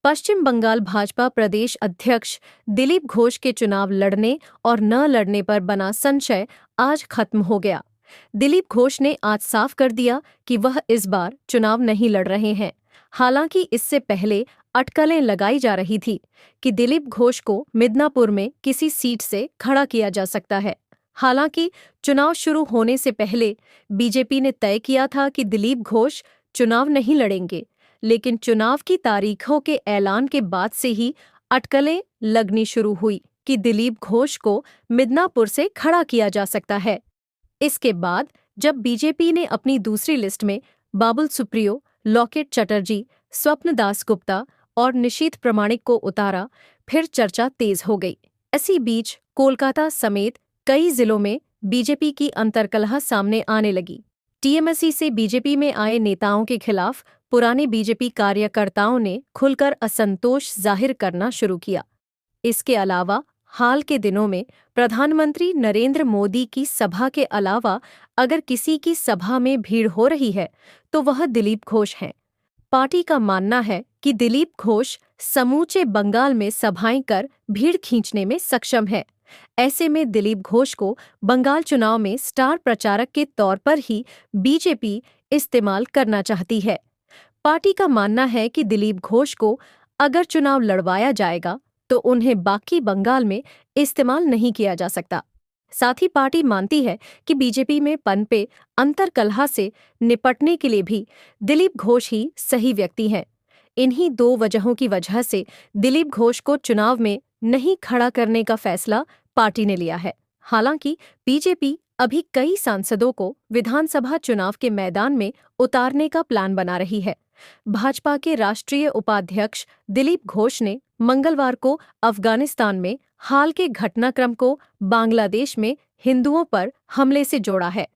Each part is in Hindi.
पश्चिम बंगाल भाजपा प्रदेश अध्यक्ष दिलीप घोष के चुनाव लड़ने और न लड़ने पर बना संशय आज खत्म हो गया। दिलीप घोष ने आज साफ कर दिया कि वह इस बार चुनाव नहीं लड़ रहे हैं। हालांकि इससे पहले अटकलें लगाई जा रही थी कि दिलीप घोष को मिदनापुर में किसी सीट से खड़ा किया जा सकता है। हालांकि चुनाव शुरू होने से पहले बीजेपी ने तय किया था कि दिलीप घोष चुनाव नहीं लड़ेंगे, लेकिन चुनाव की तारीखों के ऐलान के बाद से ही अटकलें लगनी शुरू हुई कि दिलीप घोष को मिदनापुर से खड़ा किया जा सकता है। इसके बाद जब बीजेपी ने अपनी दूसरी लिस्ट में बाबुल सुप्रियो, लॉकेट चटर्जी, स्वप्न दास गुप्ता और निशीथ प्रामाणिक को उतारा, फिर चर्चा तेज हो गई। इसी बीच कोलकाता समेत कई जिलों में बीजेपी की अंतर्कलह सामने आने लगी। टीएमसी से बीजेपी में आए नेताओं के खिलाफ पुराने बीजेपी कार्यकर्ताओं ने खुलकर असंतोष जाहिर करना शुरू किया। इसके अलावा हाल के दिनों में प्रधानमंत्री नरेंद्र मोदी की सभा के अलावा अगर किसी की सभा में भीड़ हो रही है तो वह दिलीप घोष हैं। पार्टी का मानना है कि दिलीप घोष समूचे बंगाल में सभाएं कर भीड़ खींचने में सक्षम है। ऐसे में दिलीप घोष को बंगाल चुनाव में स्टार प्रचारक के तौर पर ही बीजेपी इस्तेमाल करना चाहती है। पार्टी का मानना है कि दिलीप घोष को अगर चुनाव लड़वाया जाएगा तो उन्हें बाकी बंगाल में इस्तेमाल नहीं किया जा सकता। साथ ही पार्टी मानती है कि बीजेपी में पनपे अंतर्कलह से निपटने के लिए भी दिलीप घोष ही सही व्यक्ति हैं। इन्हीं दो वजहों की वजह से दिलीप घोष को चुनाव में नहीं खड़ा करने का फैसला पार्टी ने लिया है। हालांकि बीजेपी अभी कई सांसदों को विधानसभा चुनाव के मैदान में उतारने का प्लान बना रही है। भाजपा के राष्ट्रीय उपाध्यक्ष दिलीप घोष ने मंगलवार को अफगानिस्तान में हाल के घटनाक्रम को बांग्लादेश में हिंदुओं पर हमले से जोड़ा है।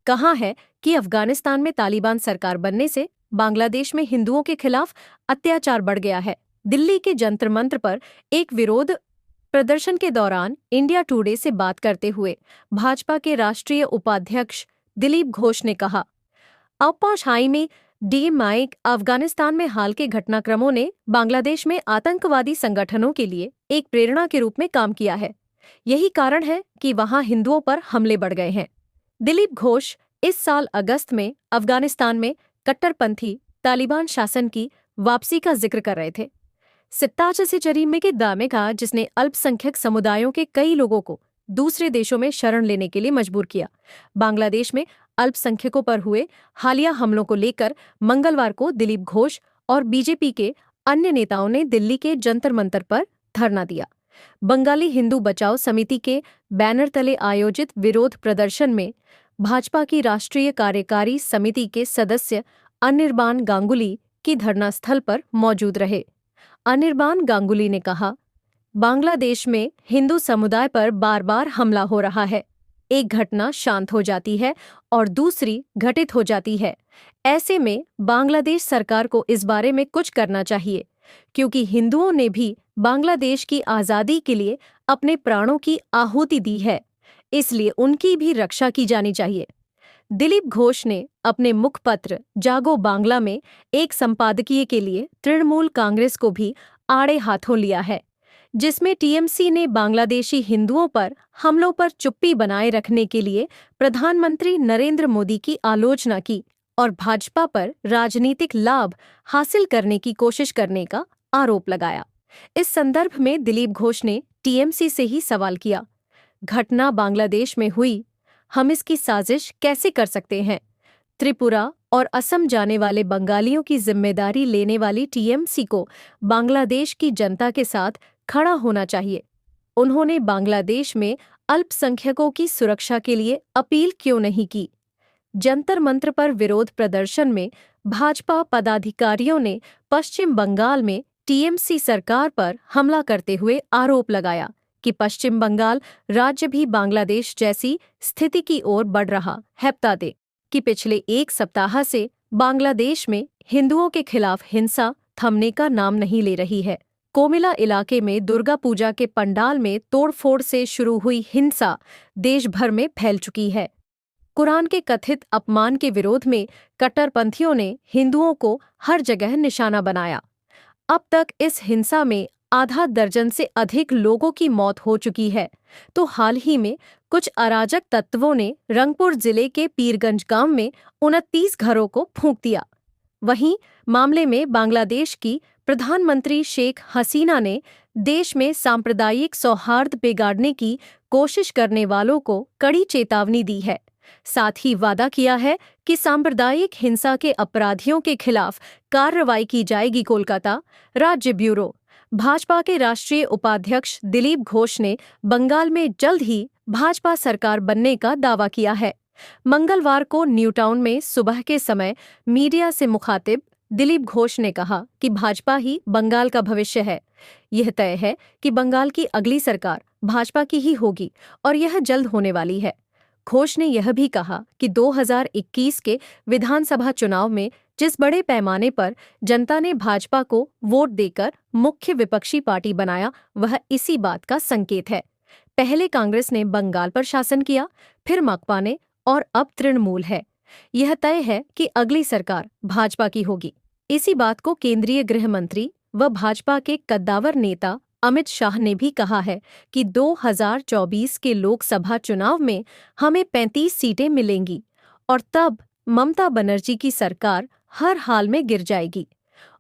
कहा है कि अफगानिस्तान में तालिबान सरकार बनने से बांग्लादेश में हिंदुओं के खिलाफ अत्याचार बढ़ गया है। दिल्ली के जंतर मंतर पर एक विरोध प्रदर्शन के दौरान इंडिया टुडे से बात करते हुए भाजपा के राष्ट्रीय उपाध्यक्ष दिलीप घोष ने कहा, अवपाशाई में DMI अफगानिस्तान में हाल के घटनाक्रमों ने बांग्लादेश में आतंकवादी संगठनों के लिए एक प्रेरणा के रूप में काम किया है। यही कारण है कि वहां हिंदुओं पर हमले बढ़ गए हैं। दिलीप घोष इस साल अगस्त में अफगानिस्तान में कट्टरपंथी तालिबान शासन की वापसी का जिक्र कर रहे थे। सित्ताज से चरीमे के दामे का जिसने अल्पसंख्यक समुदायों के कई लोगों को दूसरे देशों में शरण लेने के लिए मजबूर किया। बांग्लादेश में अल्पसंख्यकों पर हुए हालिया हमलों को लेकर मंगलवार को दिलीप घोष और बीजेपी के अन्य नेताओं ने दिल्ली के जंतर मंतर पर धरना दिया। बंगाली हिंदू बचाओ समिति के बैनर तले आयोजित विरोध प्रदर्शन में भाजपा की राष्ट्रीय कार्यकारी समिति के सदस्य अनिर्बान गांगुली की धरनास्थल पर मौजूद रहे। अनिर्बान गांगुली ने कहा, बांग्लादेश में हिंदू समुदाय पर बार बार हमला हो रहा है। एक घटना शांत हो जाती है और दूसरी घटित हो जाती है। ऐसे में बांग्लादेश सरकार को इस बारे में कुछ करना चाहिए, क्योंकि हिंदुओं ने भी बांग्लादेश की आज़ादी के लिए अपने प्राणों की आहुति दी है, इसलिए उनकी भी रक्षा की जानी चाहिए। दिलीप घोष ने अपने मुखपत्र जागो बांग्ला में एक संपादकीय के लिए तृणमूल कांग्रेस को भी आड़े हाथों लिया है, जिसमें टीएमसी ने बांग्लादेशी हिंदुओं पर हमलों पर चुप्पी बनाए रखने के लिए प्रधानमंत्री नरेंद्र मोदी की आलोचना की और भाजपा पर राजनीतिक लाभ हासिल करने की कोशिश करने का आरोप लगाया। इस संदर्भ में दिलीप घोष ने टीएमसी से ही सवाल किया, घटना बांग्लादेश में हुई, हम इसकी साजिश कैसे कर सकते हैं? त्रिपुरा और असम जाने वाले बंगालियों की जिम्मेदारी लेने वाली टीएमसी को बांग्लादेश की जनता के साथ खड़ा होना चाहिए। उन्होंने बांग्लादेश में अल्पसंख्यकों की सुरक्षा के लिए अपील क्यों नहीं की? जंतर मंतर पर विरोध प्रदर्शन में भाजपा पदाधिकारियों ने पश्चिम बंगाल में टीएमसी सरकार पर हमला करते हुए आरोप लगाया कि पश्चिम बंगाल राज्य भी बांग्लादेश जैसी स्थिति की ओर बढ़ रहा है। बता दें कि पिछले एक सप्ताह से बांग्लादेश में हिंदुओं के खिलाफ हिंसा थमने का नाम नहीं ले रही है। कोमिला इलाके में दुर्गा पूजा के पंडाल में तोड़फोड़ से शुरू हुई हिंसा देश भर में फैल चुकी है। कुरान के कथित अपमान के विरोध में कट्टरपंथियों ने हिंदुओं को हर जगह निशाना बनाया। अब तक इस हिंसा में आधा दर्जन से अधिक लोगों की मौत हो चुकी है। तो हाल ही में कुछ अराजक तत्वों ने रंगपुर जिले के पीरगंज गांव में 29 घरों को फूंक दिया। वहीं मामले में बांग्लादेश की प्रधानमंत्री शेख हसीना ने देश में सांप्रदायिक सौहार्द बिगाड़ने की कोशिश करने वालों को कड़ी चेतावनी दी है। साथ ही वादा किया है कि सांप्रदायिक हिंसा के अपराधियों के खिलाफ कार्रवाई की जाएगी। कोलकाता राज्य ब्यूरो भाजपा के राष्ट्रीय उपाध्यक्ष दिलीप घोष ने बंगाल में जल्द ही भाजपा सरकार बनने का दावा किया है। मंगलवार को न्यू टाउन में सुबह के समय मीडिया से मुखातिब दिलीप घोष ने कहा कि भाजपा ही बंगाल का भविष्य है। यह तय है कि बंगाल की अगली सरकार भाजपा की ही होगी और यह जल्द होने वाली है। घोष ने यह भी कहा कि 2021 के विधानसभा चुनाव में जिस बड़े पैमाने पर जनता ने भाजपा को वोट देकर मुख्य विपक्षी पार्टी बनाया, वह इसी बात का संकेत है। पहले कांग्रेस ने बंगाल पर शासन किया, फिर माकपा ने और अब तृणमूल है। यह तय है कि अगली सरकार भाजपा की होगी। इसी बात को केंद्रीय गृह मंत्री व भाजपा के कद्दावर नेता अमित शाह ने भी कहा है कि 2024 के लोकसभा चुनाव में हमें 35 सीटें मिलेंगी और तब ममता बनर्जी की सरकार हर हाल में गिर जाएगी।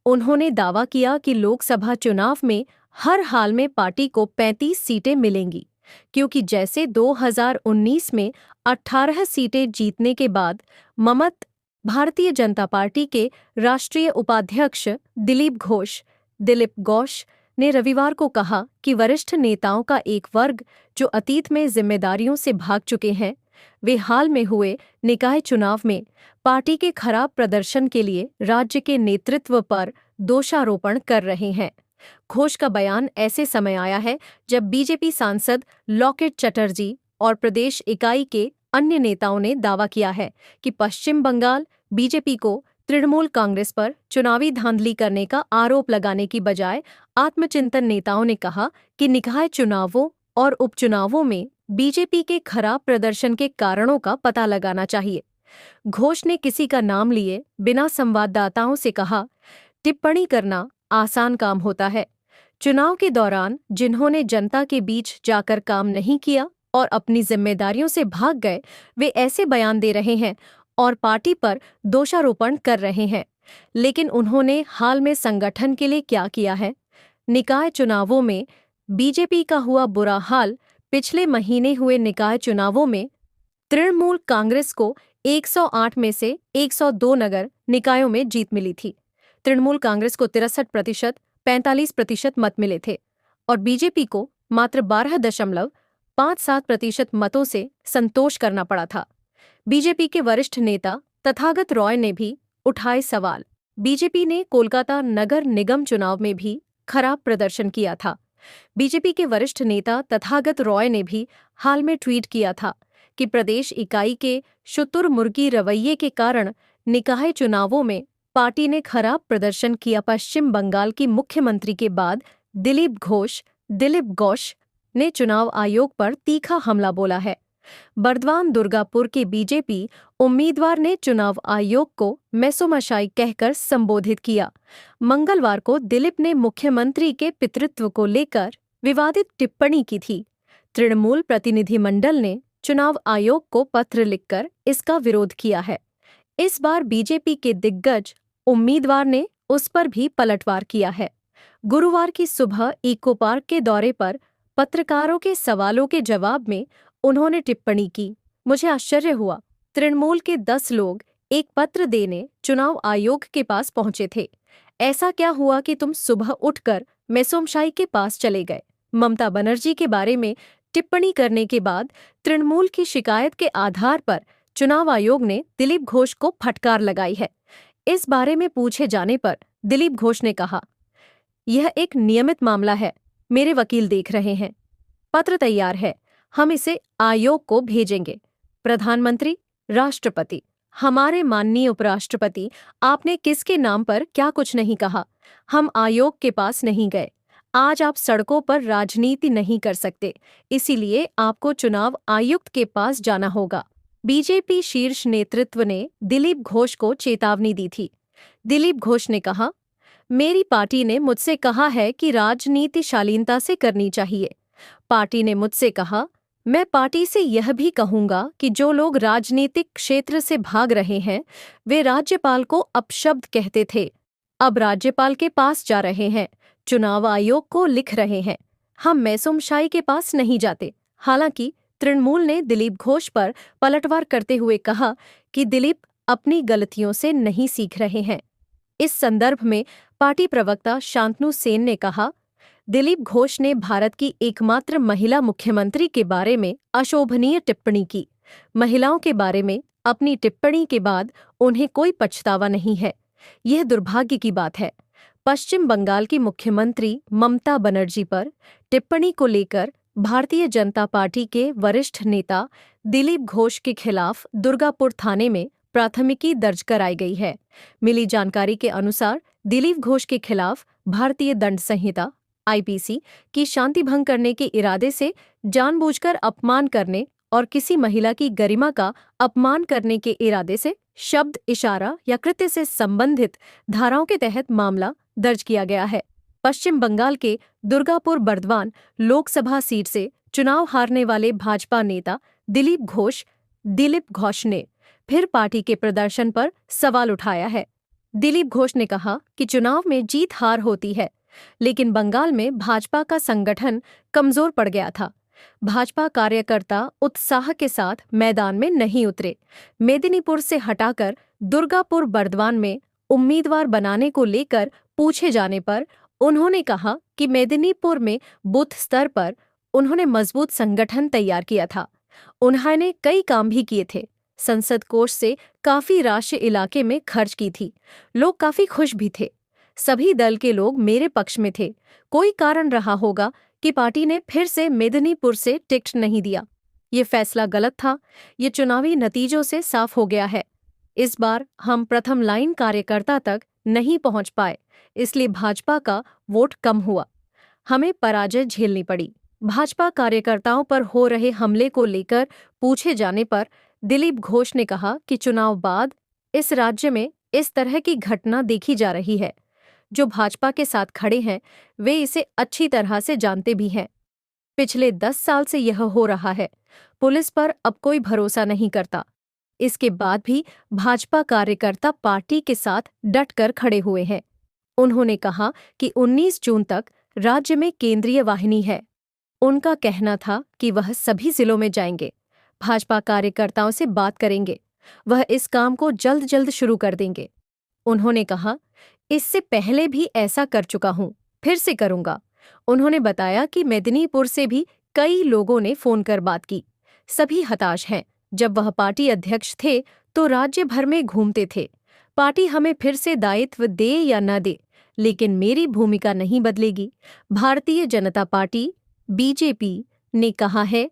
उन्होंने दावा किया कि लोकसभा चुनाव में हर हाल में पार्टी को 35 सीटें मिलेंगी, क्योंकि जैसे 2019 में 18 सीटें जीतने के बाद ममत भारतीय जनता पार्टी के राष्ट्रीय उपाध्यक्ष दिलीप घोष ने रविवार को कहा कि वरिष्ठ नेताओं का एक वर्ग जो अतीत में जिम्मेदारियों से भाग चुके हैं, वे हाल में हुए निकाय चुनाव में पार्टी के खराब प्रदर्शन के लिए राज्य के नेतृत्व पर दोषारोपण कर रहे हैं। घोष का बयान ऐसे समय आया है जब बीजेपी सांसद लॉकेट चटर्जी और प्रदेश इकाई के अन्य नेताओं ने दावा किया है कि पश्चिम बंगाल बीजेपी को तृणमूल कांग्रेस पर चुनावी धांधली करने का आरोप लगाने की बजाय आत्मचिंतन नेताओं ने कहा कि निकाय चुनावों और उपचुनावों में बीजेपी के खराब प्रदर्शन के कारणों का पता लगाना चाहिए। घोष ने किसी का नाम लिए बिना संवाददाताओं से कहा, टिप्पणी करना आसान काम होता है। चुनाव के दौरान जिन्होंने जनता के बीच जाकर काम नहीं किया और अपनी जिम्मेदारियों से भाग गए, वे ऐसे बयान दे रहे हैं और पार्टी पर दोषारोपण कर रहे हैं। लेकिन उन्होंने हाल में संगठन के लिए क्या किया है? निकाय चुनावों में बीजेपी का हुआ बुरा हाल। पिछले महीने हुए निकाय चुनावों में तृणमूल कांग्रेस को 108 में से 102 नगर निकायों में जीत मिली थी। तृणमूल कांग्रेस को 63%, 45% मत मिले थे और बीजेपी को मात्र 12.57% मतों से संतोष करना पड़ा था। बीजेपी के वरिष्ठ नेता तथागत रॉय ने भी उठाए सवाल। बीजेपी ने कोलकाता नगर निगम चुनाव में भी खराब प्रदर्शन किया था। बीजेपी के वरिष्ठ नेता तथागत रॉय ने भी हाल में ट्वीट किया था कि प्रदेश इकाई के शुतुरमुर्गी रवैये के कारण निकाय चुनावों में पार्टी ने खराब प्रदर्शन किया। पश्चिम बंगाल की मुख्यमंत्री के बाद दिलीप घोष ने चुनाव आयोग पर तीखा हमला बोला है। बर्दवान दुर्गापुर के बीजेपी उम्मीदवार ने चुनाव आयोग को मैसोमशाई कहकर संबोधित किया। मंगलवार को दिलीप ने मुख्यमंत्री के पितृत्व को लेकर विवादित टिप्पणी की थी। तृणमूल प्रतिनिधिमंडल ने चुनाव आयोग को पत्र लिखकर इसका विरोध किया है। इस बार बीजेपी के दिग्गज उम्मीदवार ने उस पर भी पलटवार किया है। गुरुवार की सुबह इको पार्क के दौरे पर पत्रकारों के सवालों के जवाब में उन्होंने टिप्पणी की, मुझे आश्चर्य हुआ। तृणमूल के 10 लोग एक पत्र देने चुनाव आयोग के पास पहुंचे थे। ऐसा क्या हुआ कि तुम सुबह उठकर मैसोमशाई के पास चले गए? ममता बनर्जी के बारे में टिप्पणी करने के बाद तृणमूल की शिकायत के आधार पर चुनाव आयोग ने दिलीप घोष को फटकार लगाई है। इस बारे में पूछे जाने पर दिलीप घोष ने कहा, यह एक नियमित मामला है, मेरे वकील देख रहे हैं, पत्र तैयार है, हम इसे आयोग को भेजेंगे। प्रधानमंत्री, राष्ट्रपति, हमारे माननीय उपराष्ट्रपति, आपने किसके नाम पर क्या कुछ नहीं कहा। हम आयोग के पास नहीं गए। आज आप सड़कों पर राजनीति नहीं कर सकते, इसीलिए आपको चुनाव आयुक्त के पास जाना होगा। बीजेपी शीर्ष नेतृत्व ने दिलीप घोष को चेतावनी दी थी। दिलीप घोष ने कहा, मेरी पार्टी ने मुझसे कहा है कि राजनीति शालीनता से करनी चाहिए। पार्टी ने मुझसे कहा, मैं पार्टी से यह भी कहूंगा कि जो लोग राजनीतिक क्षेत्र से भाग रहे हैं वे राज्यपाल को अपशब्द कहते थे, अब राज्यपाल के पास जा रहे हैं, चुनाव आयोग को लिख रहे हैं। हम मैसुमशाही के पास नहीं जाते। हालांकि तृणमूल ने दिलीप घोष पर पलटवार करते हुए कहा कि दिलीप अपनी गलतियों से नहीं सीख रहे हैं। इस संदर्भ में पार्टी प्रवक्ता शांतनु सेन ने कहा, दिलीप घोष ने भारत की एकमात्र महिला मुख्यमंत्री के बारे में अशोभनीय टिप्पणी की। महिलाओं के बारे में अपनी टिप्पणी के बाद उन्हें कोई पछतावा नहीं है। यह दुर्भाग्य की बात है। पश्चिम बंगाल की मुख्यमंत्री ममता बनर्जी पर टिप्पणी को लेकर भारतीय जनता पार्टी के वरिष्ठ नेता दिलीप घोष के खिलाफ दुर्गापुर थाने में प्राथमिकी दर्ज कराई गई है। मिली जानकारी के अनुसार दिलीप घोष के खिलाफ भारतीय दंड संहिता (आईपीसी) की शांति भंग करने के इरादे से जानबूझकर अपमान करने और किसी महिला की गरिमा का अपमान करने के इरादे से शब्द, इशारा या कृत्य से संबंधित धाराओं के तहत मामला दर्ज किया गया है। पश्चिम बंगाल के दुर्गापुर बर्दवान लोकसभा सीट से चुनाव हारने वाले भाजपा नेता दिलीप घोष ने फिर पार्टी के प्रदर्शन पर सवाल उठाया है। दिलीप घोष ने कहा कि चुनाव में जीत हार होती है, लेकिन बंगाल में भाजपा का संगठन कमजोर पड़ गया था। भाजपा कार्यकर्ता उत्साह के साथ मैदान में नहीं उतरे। मेदिनीपुर से हटाकर दुर्गापुर बर्दवान में उम्मीदवार बनाने को लेकर पूछे जाने पर उन्होंने कहा कि मेदिनीपुर में बूथ स्तर पर उन्होंने मजबूत संगठन तैयार किया था। उन्होंने कई काम भी किए थे। संसद कोष से काफी राशि इलाके में खर्च की थी। लोग काफी खुश भी थे। सभी दल के लोग मेरे पक्ष में थे। कोई कारण रहा होगा कि पार्टी ने फिर से मेदिनीपुर से टिकट नहीं दिया। ये फैसला गलत था। ये चुनावी नतीजों से साफ हो गया है। इस बार हम प्रथम लाइन कार्यकर्ता तक नहीं पहुंच पाए, इसलिए भाजपा का वोट कम हुआ। हमें पराजय झेलनी पड़ी। भाजपा कार्यकर्ताओं पर हो रहे हमले को लेकर पूछे जाने पर दिलीप घोष ने कहा कि चुनाव बाद इस राज्य में इस तरह की घटना देखी जा रही है। जो भाजपा के साथ खड़े हैं वे इसे अच्छी तरह से जानते भी हैं। पिछले 10 साल से यह हो रहा है। पुलिस पर अब कोई भरोसा नहीं करता। इसके बाद भी भाजपा कार्यकर्ता पार्टी के साथ डटकर खड़े हुए हैं। उन्होंने कहा कि 19 जून तक राज्य में केंद्रीय वाहिनी है। उनका कहना था कि वह सभी जिलों में जाएंगे, भाजपा कार्यकर्ताओं से बात करेंगे, वह इस काम को जल्द जल्द शुरू कर देंगे। उन्होंने कहा, इससे पहले भी ऐसा कर चुका हूं, फिर से करूंगा। उन्होंने बताया कि मेदिनीपुर से भी कई लोगों ने फोन कर बात की। सभी हताश हैं। जब वह पार्टी अध्यक्ष थे तो राज्य भर में घूमते थे। पार्टी हमें फिर से दायित्व दे या न दे, लेकिन मेरी भूमिका नहीं बदलेगी। भारतीय जनता पार्टी (बीजेपी) ने कहा है